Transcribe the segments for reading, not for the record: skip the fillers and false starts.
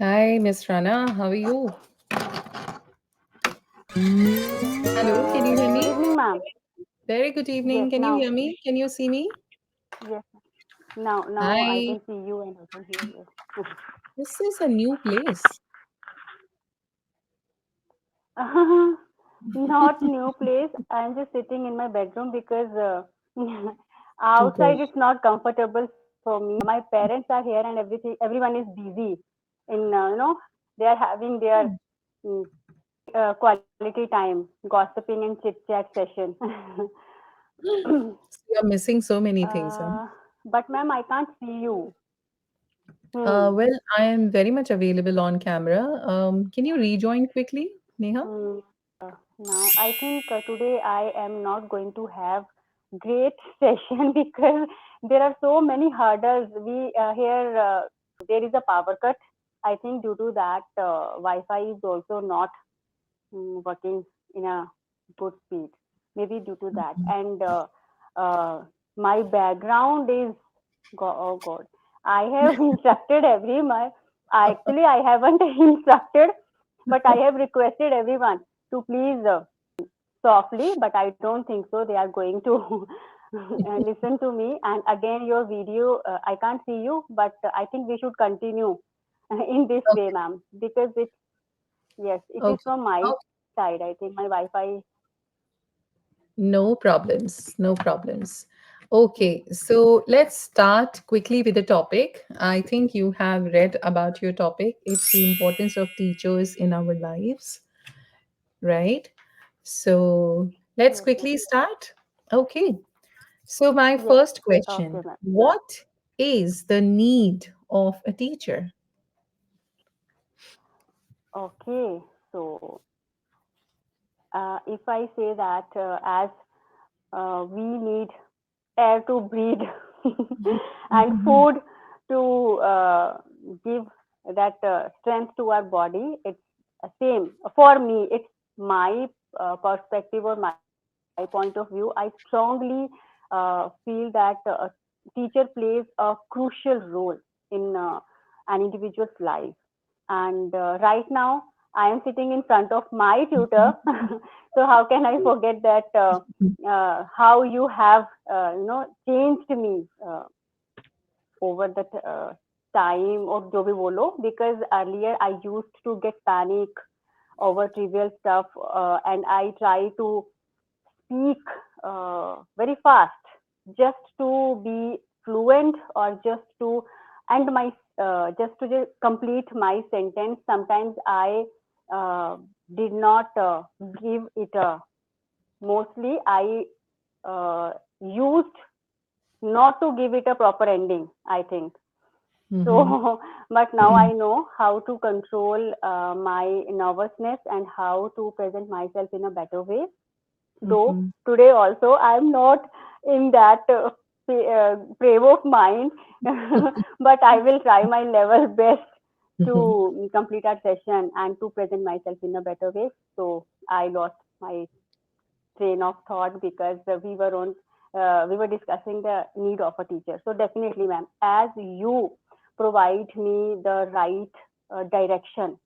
Hi, Miss Rana. How are you? Hello, can you hear Good me? evening, ma'am. Very good Yes, evening. Can you now. hear me? Can you see me? Yes, now I Hi. can see you and I can hear you. This is a new place. Not new place. I'm just sitting in my bedroom because outside Tutors. it's not comfortable for me. My parents are here and everything. Everyone is busy. They are having their mm, quality time, gossiping and chit chat session. So you're missing so many things, huh? uh, but ma'am, I can't see you. Hmm. Well, I am very much available on camera. Can you rejoin quickly, Neha? Hmm. Now I think today I am not going to have great session because there are so many hurdles. We here there is a power cut. I think due to that Wi-Fi is also not working in a good speed. Maybe due to that, and uh, my background is oh God. I have instructed everyone. I haven't instructed, but I have requested everyone to please softly, but I don't think so. They are going to listen to me. And again, your video, I can't see you, but I think we should continue in this way, Okay. ma'am, because yes, it is Okay. from my Okay. side. I think my Wi-Fi. No problems. No problems. Okay, so let's start quickly with the topic. I think you have read about your topic. It's the importance of teachers in our lives, right? So let's Yes, yes, quickly start. Okay, so my yes. first Okay, question: ma'am. what is the need of a teacher? Okay, so if I say that as we need air to breathe and food to give that strength to our body, it's same for me. It's my perspective or my point of view. I strongly feel that a teacher plays a crucial role in an individual's life. And right now I am sitting in front of my tutor. So how can I forget that how you have changed me over the time or जो भी बोलो, because earlier I used to get panic over trivial stuff, and I try to speak very fast just to be fluent, or just to and my just to just complete my sentence. Sometimes I uh, did not give it a mostly I used not to give it a proper ending, I think. So Mhm. but now I know how to control my nervousness and how to present myself in a better way. Though Mhm. today also I'm not in that frame of mind, but I will try my level best Mhm. to complete our session and to present myself in a better way. So I lost my train of thought because we were discussing the need of a teacher. So definitely, ma'am, as you provide me the right direction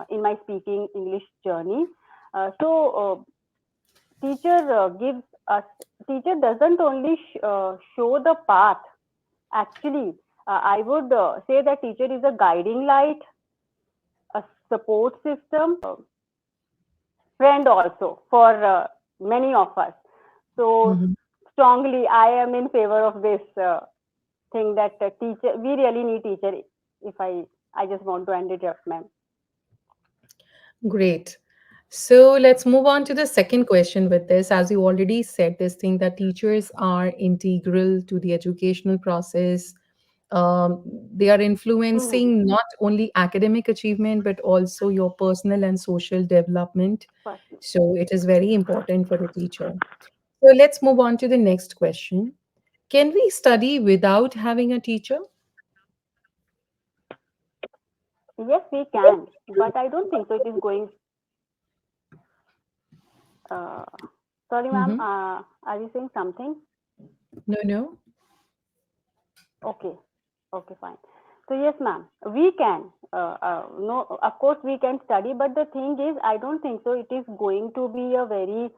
in my speaking English journey. So teacher gives us teacher doesn't only show the path. Actually, I would say that teacher is a guiding light, a support system, friend also for many of us. So Mhm. strongly, I am in favor of this thing that teacher. We really need teacher. If I just want to end it up, ma'am. Great. So let's move on to the second question with this. As you already said, this thing that teachers are integral to the educational process. They are Mm-hmm. influencing not only academic achievement, but also your personal and social development. First, So it is very important for a teacher. So let's move on to the next question. Can we study without having a teacher? yes, we can, but I don't think so. It is going. Uh, Sorry, ma'am. Mhm. Are you saying something? No, no. Okay. Okay, fine. So yes, ma'am, we can. No, of course we can study, but the thing is, I don't think so. It is going to be a very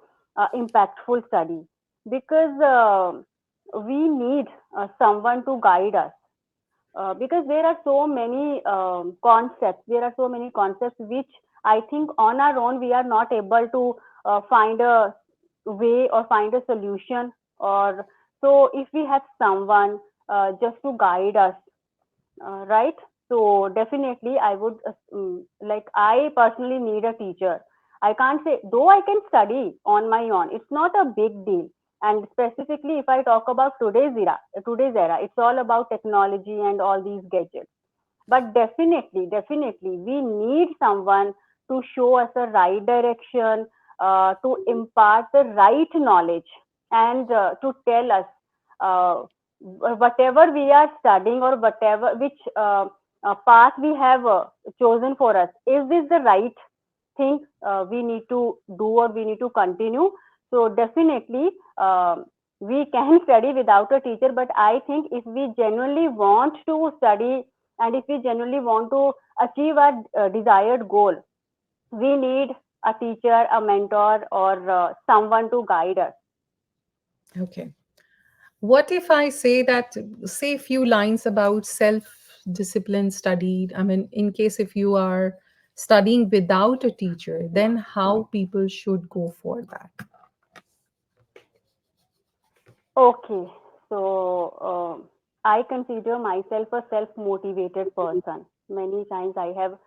impactful study because we need someone to guide us. Because there are so many concepts. There are so many concepts which I think on our own we are not able to find a way or find a solution. Or so if we have someone just to guide us, right? So definitely, I would like I personally need a teacher. I can't say though I can study on my own. It's not a big deal. And specifically, if I talk about today's era, it's all about technology and all these gadgets. But definitely, we need someone to show us the right direction, to impart the right knowledge, and to tell us uh, whatever we are studying or whatever which path we have chosen for us. Is this the right thing we need to do or we need to continue? So definitely. We can study without a teacher, but I think if we genuinely want to study and if we genuinely want to achieve our desired goal, we need a teacher, a mentor, or someone to guide us. Okay. What if I say that, say a few lines about self discipline studied? I mean, in case if you are studying without a teacher, then how people should go for that? Okay, so I consider myself a self motivated person. Many times I have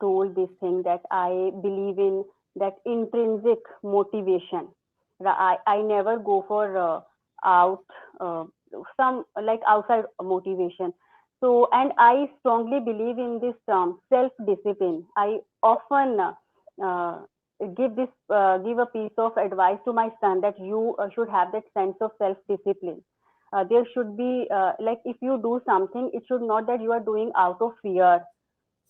told this thing that I believe in that intrinsic motivation. I never go for out uh, some like outside motivation. So, and I strongly believe in this term self discipline. I often give a piece of advice to my son that you should have that sense of self discipline. There should be like if you do something, it should not that you are doing out of fear,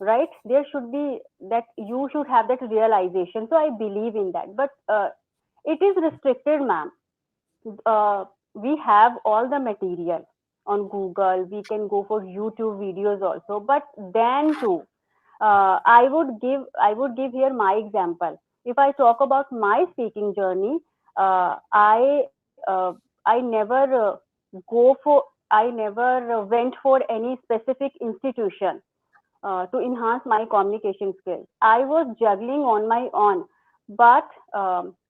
right? There should be that you should have that realization. So I believe in that, but it is restricted, ma'am. uh, we have all the material on Google. We can go for YouTube videos also, but then too, I would give here my example. If I talk about my speaking journey, I never went for any specific institution to enhance my communication skills. I was juggling on my own, but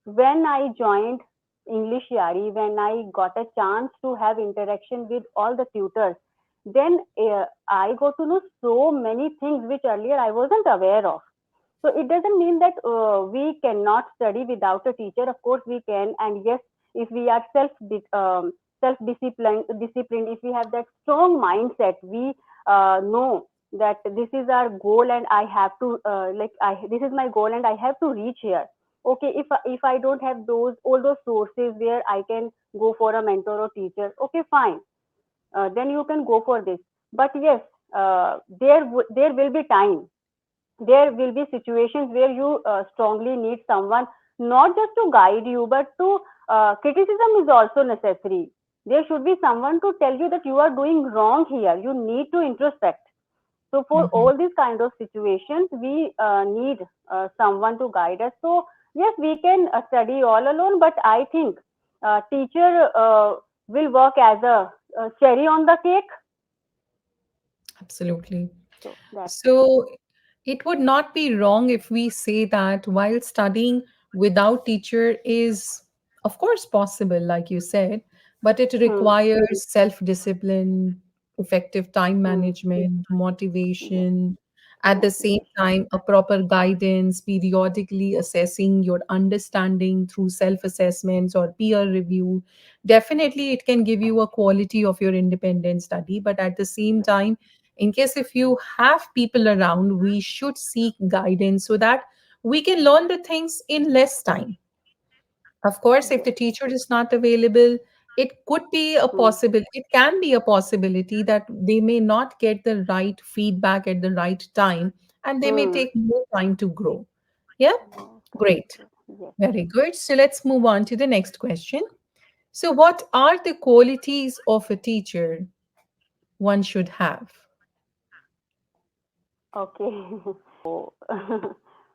when I joined EnglishYaari, when I got a chance to have interaction with all the tutors, then I got to know so many things which earlier I wasn't aware of. So it doesn't mean that we cannot study without a teacher. Of course we can, and yes, if we are self disciplined, if we have that strong mindset, we know that this is our goal, and I have to this is my goal, and I have to reach here. Okay, if I don't have those all those sources where I can go for a mentor or teacher, okay, fine, then you can go for this. But yes, there will be time, there will be situations where you strongly need someone, not just to guide you but to criticism is also necessary. There should be someone to tell you that you are doing wrong here, you need to introspect. So for Mhm. all these kind of situations we need someone to guide us. So yes, we can study all alone, but I think teacher will work as a cherry on the cake. Absolutely. So that's it. So it would not be wrong if we say that while studying without teacher is of course possible, like you said, but it Hmm. requires self-discipline, effective time Hmm. management, Yes. motivation, at the Yes. same time a proper guidance, periodically assessing your understanding through self-assessments or peer review. Definitely it can give you a quality of your independent study, but at the same time, in case if you have people around, we should seek guidance so that we can learn the things in less time. Of course, if Yes. the teacher is not available, it could be a Hmm. possible, it can be a possibility that they may not get the right feedback at the right time and they may Hmm. take more time to grow. Yeah, Yes. great. Yes. Yes. Very good. So let's move on to the next question. So, what are the qualities of a teacher one should have? Okay.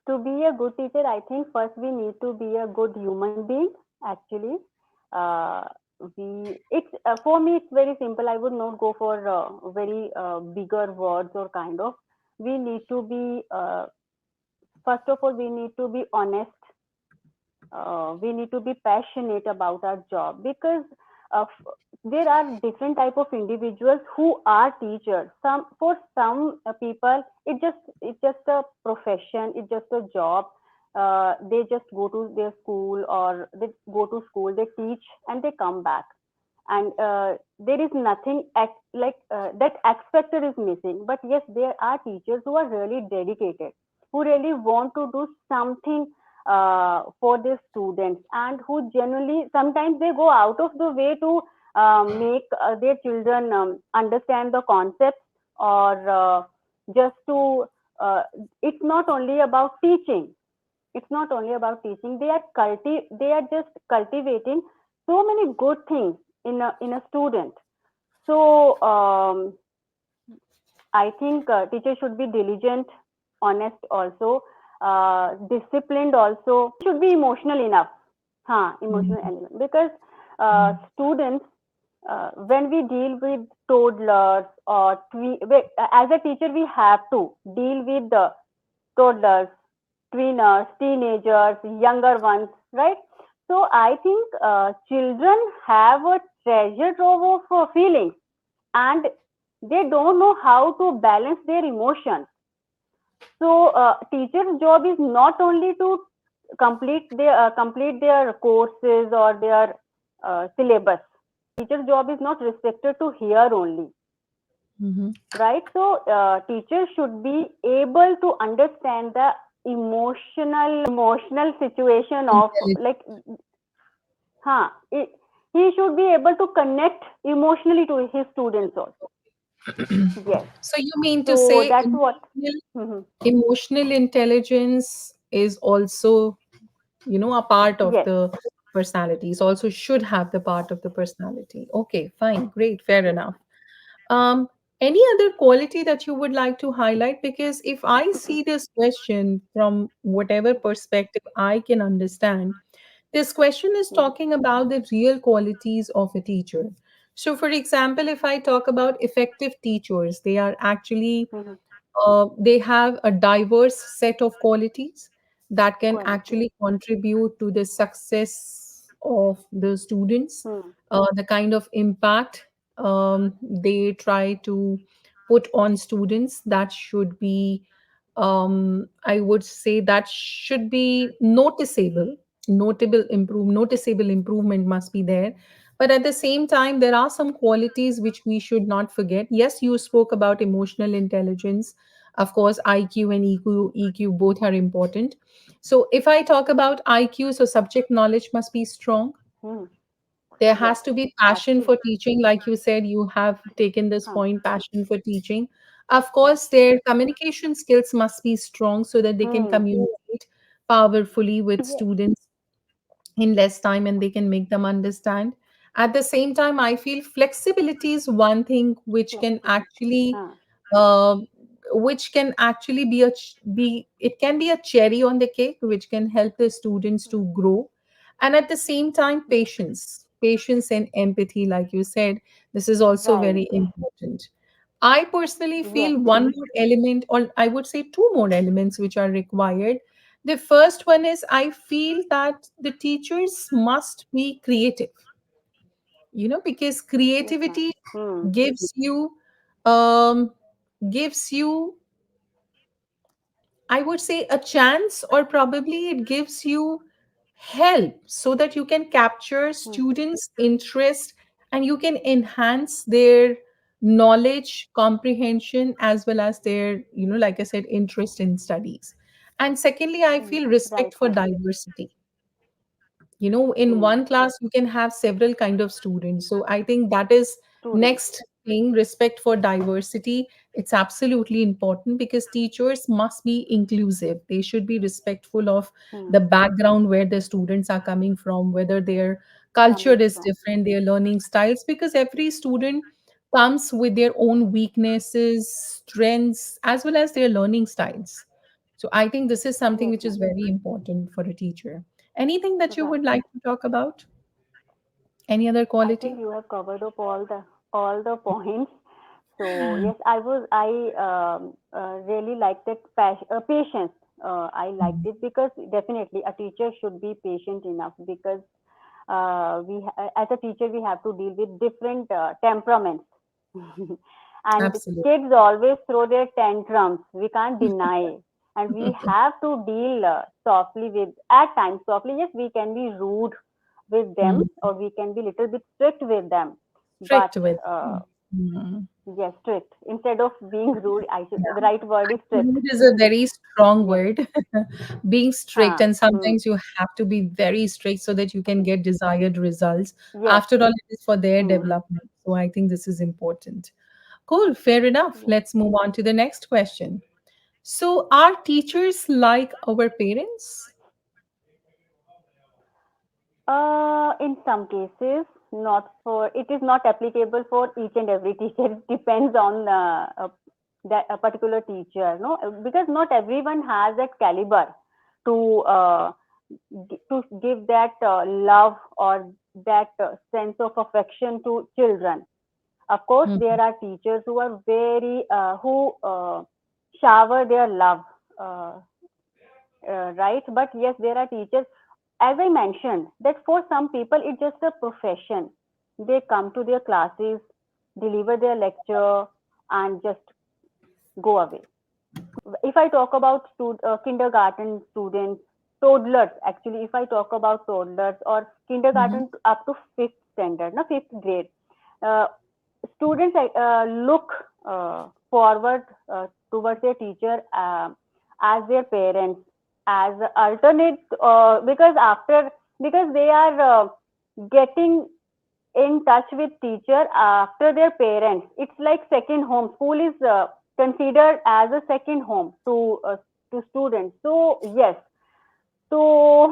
To be a good teacher, I think first we need to be a good human being. Actually, uh, we it's for me it's very simple. I would not go for very bigger words or kind of. We need to be first of all we need to be honest. We need to be passionate about our job because there are different type of individuals who are teachers. Some for some people it's just a profession, it's just a job. They just go to their school or they go to school, they teach and they come back, and there is nothing that X factor is missing. But yes, there are teachers who are really dedicated, who really want to do something for their students, and who genuinely sometimes they go out of the way to make their children understand the concepts, or just to it's not only about teaching, it's not only about teaching. They are just cultivating so many good things in a student. So I think teachers should be diligent, honest also, disciplined also. Should be emotional enough. Emotional Mhm. element, because Mhm. students, when we deal with toddlers or as a teacher we have to deal with the toddlers, tweeners, teenagers, younger ones, right? So I think children have a treasure trove of feelings, and they don't know how to balance their emotions. So teacher's job is not only to complete their courses or their syllabus. Teacher's job is not restricted to here only, Mhm. right? So teachers should be able to understand the emotional situation of, Intelligent. like, huh, he should be able to connect emotionally to his students also. Yes. So you mean to So say that's what. emotional Hmm. emotional intelligence is also, a part of Yes. the personality. It also should have the part of the personality. Okay, fine, great, fair Yes. enough. Um, any other quality that you would like to highlight? Because if I see this question from whatever perspective I can understand, this question is Hmm. talking about the real qualities of a teacher. So, for example, if I talk about effective teachers, they are actually Hmm. they have a diverse set of qualities that can Quality. actually contribute to the success of the students, Hmm. the kind of impact they try to put on students. That should be, I would say, that should be noticeable. Noticeable improvement must be there. But at the same time, there are some qualities which we should not forget. Yes, you spoke about emotional intelligence. Of course, IQ and EQ both are important. So if I talk about IQ, so subject knowledge must be strong. Hmm. There Yes. has to be passion Absolutely. for teaching. Like you said, you have taken this Huh. point, passion for teaching. Of Yes. course, their communication skills must be strong so that they can Hmm. communicate powerfully with Yes. students in less time and they can make them understand. At the same time, I feel flexibility is one thing Flexibility. Huh. uh, which can actually be be it can be a cherry on the cake which can help the students to grow. And at the same time, patience and empathy, like you said, this is also Right. very important. I personally Yes. feel one more element, or I would say two more elements, which are required. The first one is I feel that the teachers must be creative, because Yes, ma'am. creativity Hmm. gives you, um, gives you, I would say, a chance, or probably it gives you help so that you can capture Hmm. students' interest and you can enhance their knowledge, comprehension, as well as their, like I said, interest in studies. And secondly, I Hmm. feel Right, respect for ma'am. diversity. In Hmm. one class you can have several kind of students, so I think that is Students. next thing, respect for diversity. It's absolutely important because teachers must be inclusive. They should be respectful of Hmm. the background where the students are coming from, whether their culture Coming is from. different, their learning styles, because every student comes with their own weaknesses, strengths, as well as their learning styles. So I think this is something Yes, which ma'am. is very important for a teacher. Anything that you Right. would like to talk about? Any other I think quality? you have covered up all the points. So yes, I really like that patience. I liked Mhm. it because definitely a teacher should be patient enough because as a teacher we have to deal with different temperaments, and Absolutely. kids always throw their tantrums. We can't deny, and we have to deal softly with at times softly. Yes, we can be rude with them Mhm. or we can be little bit strict with them, but Strict with. uh, Mhm. yes, strict. Instead of being rude, I should, the Yeah. right word is strict. Rude is a very strong Yes. word. Being strict, Huh. and Hmm. sometimes you have to be very strict so that you can get desired results. Yes. After all, it is for their Hmm. development. So I think this is important. Cool, fair enough. Yes. Let's move on to the next question. So, are teachers like our parents? In some cases, not for it is not applicable for each and every teacher. It depends on that a particular teacher, no, because not everyone has that caliber to to give that love or that sense of affection to children. Of course, Mhm. there are teachers who are very who shower their love, uh, right? But yes, there are teachers, as I mentioned, that for some people it's just a profession. They come to their classes, deliver their lecture, and just go away. If I talk about kindergarten students, toddlers, actually, if I talk about toddlers or Mhm. kindergarten up to fifth standard, no, fifth grade, uh, students look forward towards their teacher as their parents, as alternate, because they are getting in touch with teacher after their parents. It's like second home. School is considered as a second home to students. So yes, so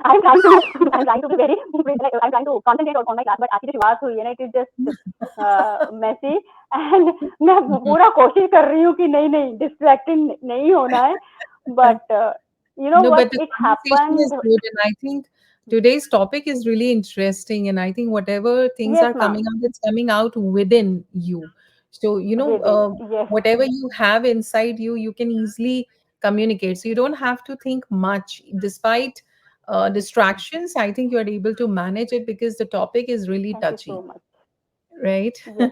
I'm trying to I'm trying to be very like, I'm trying to concentrate on my class, but आपकी जो शुरुआत हुई है ना, it is just messy, and मैं पूरा कोशिश कर रही हूँ कि नहीं नहीं distracted नहीं होना है, but you know No, but what, the it conversation is happened. good, and I think today's topic is really interesting. And I think whatever things Yes, are coming ma'am. out, it's coming out within you. So, Within, yes, whatever you have inside you, you can easily communicate. So, you don't have to think much. Despite distractions, I think you're able to manage it because the topic is really thank you touchy, so much. right? Yes,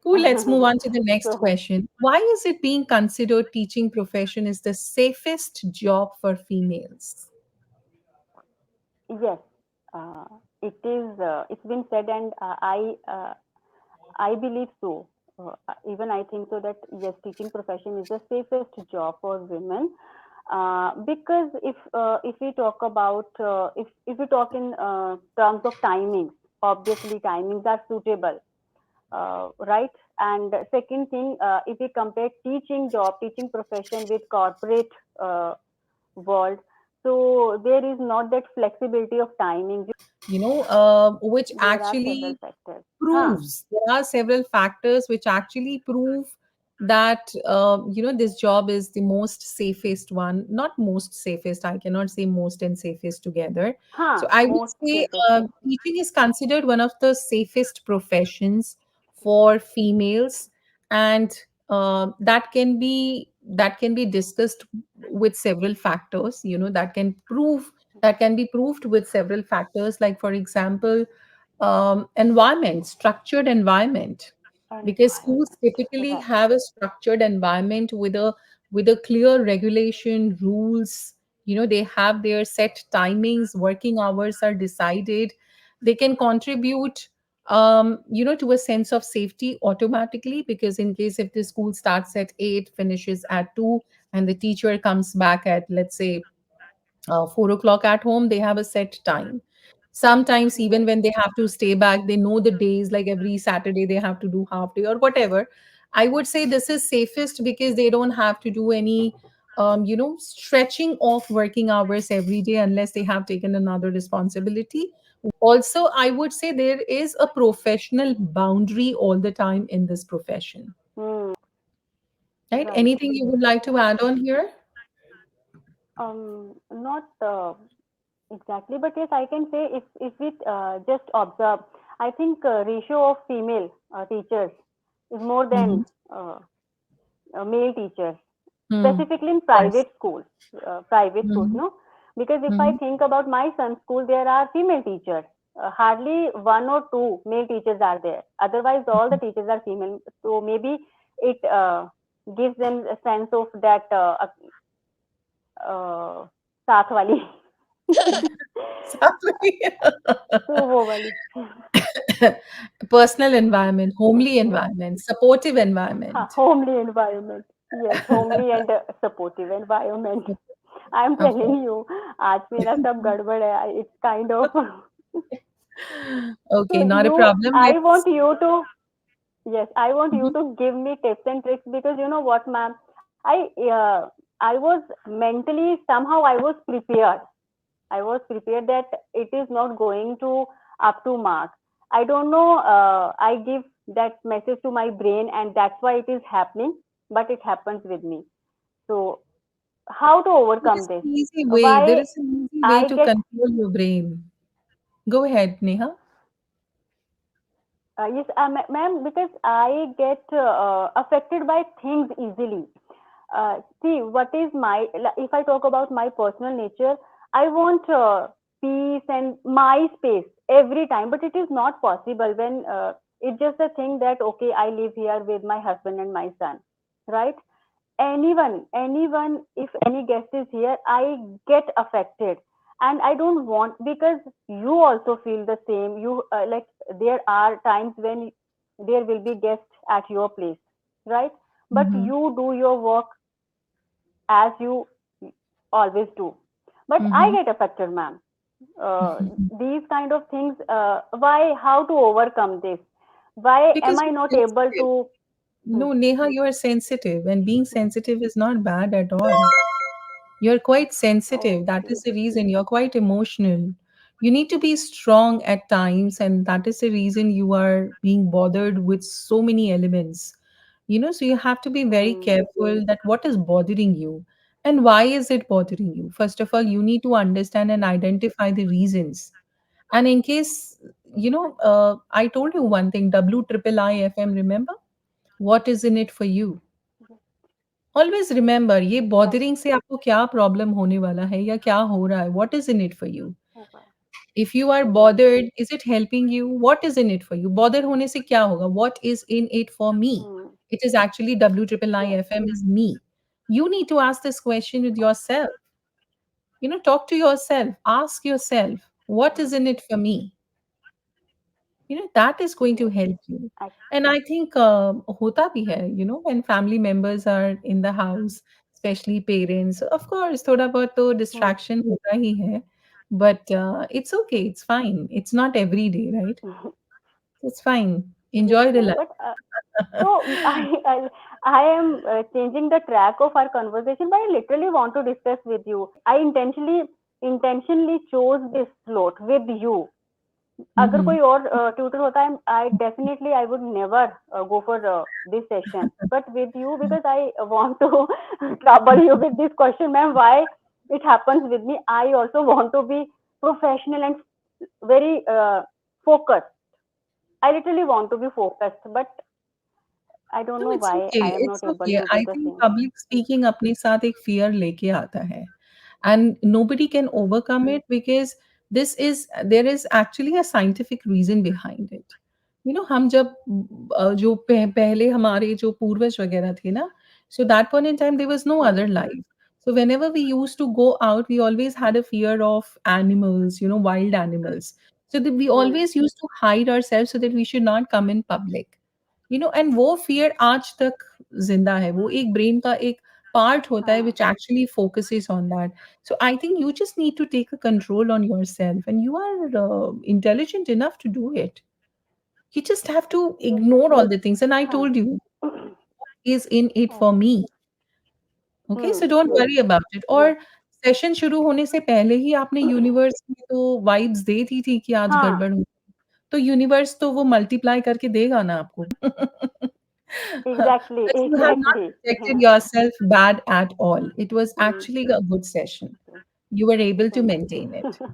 Cool. Let's move ma'am. on to the next So question. Why is it being considered teaching profession is the safest job for females? yes, uh, it is. It's been said, and I believe so. Even I think so that yes, teaching profession is the safest job for women. Because if we talk about if we talk in terms of timings, obviously timings are suitable, right? And second thing, if we compare teaching profession with corporate uh, world, so there is not that flexibility of timings. Which There are several actually factors. Huh? proves there are several factors which actually prove that this job is the most safest one. Not most safest, I cannot say most and safest together. So Huh? I would Most say safest, yes. teaching is considered one of the safest professions for females, and that can be discussed with several factors, that can be proved with several factors, like for example, environment, structured environment, because schools Environment, typically right? have a structured environment with a clear regulation rules. They have their set timings, working hours are decided. They can contribute to a sense of safety automatically, because in case if the school starts at 8, finishes at 2, and the teacher comes back at, let's say, 4 o'clock at home, they have a set time. Sometimes even Yes, when they have to stay back, they know the days, like every Saturday they have to do half day or whatever. I would say this is safest because they don't have to do any stretching of working hours every day unless they have taken another responsibility. Also, I would say there is a professional boundary all the time in this profession, Hmm. right? Right. Anything you would like to add on here? Not exactly, but yes, I can say if we just observe, I think ratio of female teachers is more than Mm-hmm. uh, male teachers, Hmm. specifically in Yes. private schools, Mm-hmm. no? Because if I Mm-hmm. think about my son's school, there are female teachers. Hardly one or two male teachers are there. Otherwise, all the teachers are female. So maybe it gives them a sense of that uh, साथ वाली Sorry. तो वो वाली Personal environment, homely environment, supportive हाँ environment. homely environment. Yes, homely and supportive environment. I'm Okay. telling you, आज मेरा सब गड़बड़ है. It's kind of so Okay, not a you. problem. I Let's. want you to Yes, I want you Mhm. to give me tips and tricks because you know what, ma'am, I was mentally somehow I was prepared. I was prepared that it is not going to up to mark. I don't know. I give that message to my brain, and that's why it is happening. But it happens with me. So how to There overcome is this? an easy way. There Why is an easy way I to get control your brain. Go ahead, Neha. yes, ma'am, because I get affected by things easily. See, what is my, if I talk about my personal nature, I want peace and my space every time, but it is not possible when it's just a thing that, okay, I live here with my husband and my son, right? Anyone, if any guest is here, I get affected. And I don't want, because you also feel the same. You, like, there are times when there will be guests at your place, right? But Mm-hmm. you do your work as you always do. But I Mm-hmm. get affected, ma'am. These kind of things, why, how to overcome this? Why am Because I you're not able sensitive. to? Hmm, No, Neha, you are sensitive, and being sensitive is not bad at all. You're quite sensitive. That okay. is the reason you're quite emotional. You need to be strong at times, and that is the reason you are being bothered with so many elements. So you have to be very Hmm, careful that what is bothering you and why is it bothering you. First of all, you need to understand and identify the reasons. And in case, I told you one thing, WIIIFM, remember? What is in it for you? Always remember ये right. Bothering से आपको क्या problem होने वाला है या क्या हो रहा है what is in it for you Okay. If you are Hmm, bothered is it helping you what is in it for you bother होने से क्या होगा what is in it for me hmm, it is actually W triple I yes. F M is me you need to ask this question with yourself. Talk to yourself, ask yourself, what Hmm, is in it for me? That is going to yes. help you. I, And I think hota bhi hai, when family members are in the house, especially parents, of course thoda bahut to hmm. distraction hota hi hai, but it's okay, it's fine, it's not every day, right? It's fine, Yes, enjoy the ma'am. life. But so I am changing the track of our conversation, but I literally want to discuss with you. I intentionally chose this slot with you. अगर Mm-hmm. कोई और tutor होता है I definitely I would never go for this session but with you because I want to trouble you with this question ma'am why it happens with me. I also want to be professional and very focused. I literally want to be focused, but I don't No, know it's why okay. I am It's not able okay. to do I the think same. public speaking अपने साथ एक fear लेके आता है, and nobody can overcome it because there is actually a scientific reason behind it. हम जब जो पहले हमारे जो पूर्वज वगैरह थे ना, so that point in time there was no Hmm. other life. So whenever we used to go out, we always had a fear of animals, wild animals. So that we Hmm. always used to hide ourselves so that we should not come in public. And वो fear आज तक जिंदा है वो एक brain का एक part होता है हाँ. Which actually focuses on that. So I think you just need to take a control on yourself and you are intelligent enough to do it. You just have to Yes. ignore all the things, and I हाँ. told you what is in it for Okay. me. Okay, so Hmm. don't Yes. worry about it. Yes. Or session शुरू होने से पहले ही आपने universe में तो vibes दे दी थी कि आज हाँ, गड़बड़ हो, तो यूनिवर्स तो वो मल्टीप्लाई करके देगा ना आपको। Exactly, But you have not exactly. projected yourself bad at all. It was hmm, actually a good session. Okay, You were able to thank maintain it. You.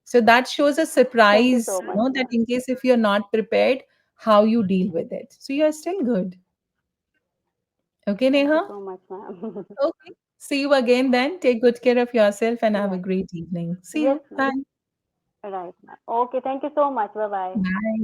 So that shows a thank you surprise, so much that ma'am. in case if you're not prepared, how you deal with it. So you're still good. Okay, thank you Neha? So much ma'am. Okay. See you again then. Take good care of yourself and have a right, great evening. See yes you. Ma'am, Bye. Right ma'am. Okay, thank you so much, bye-bye. Bye.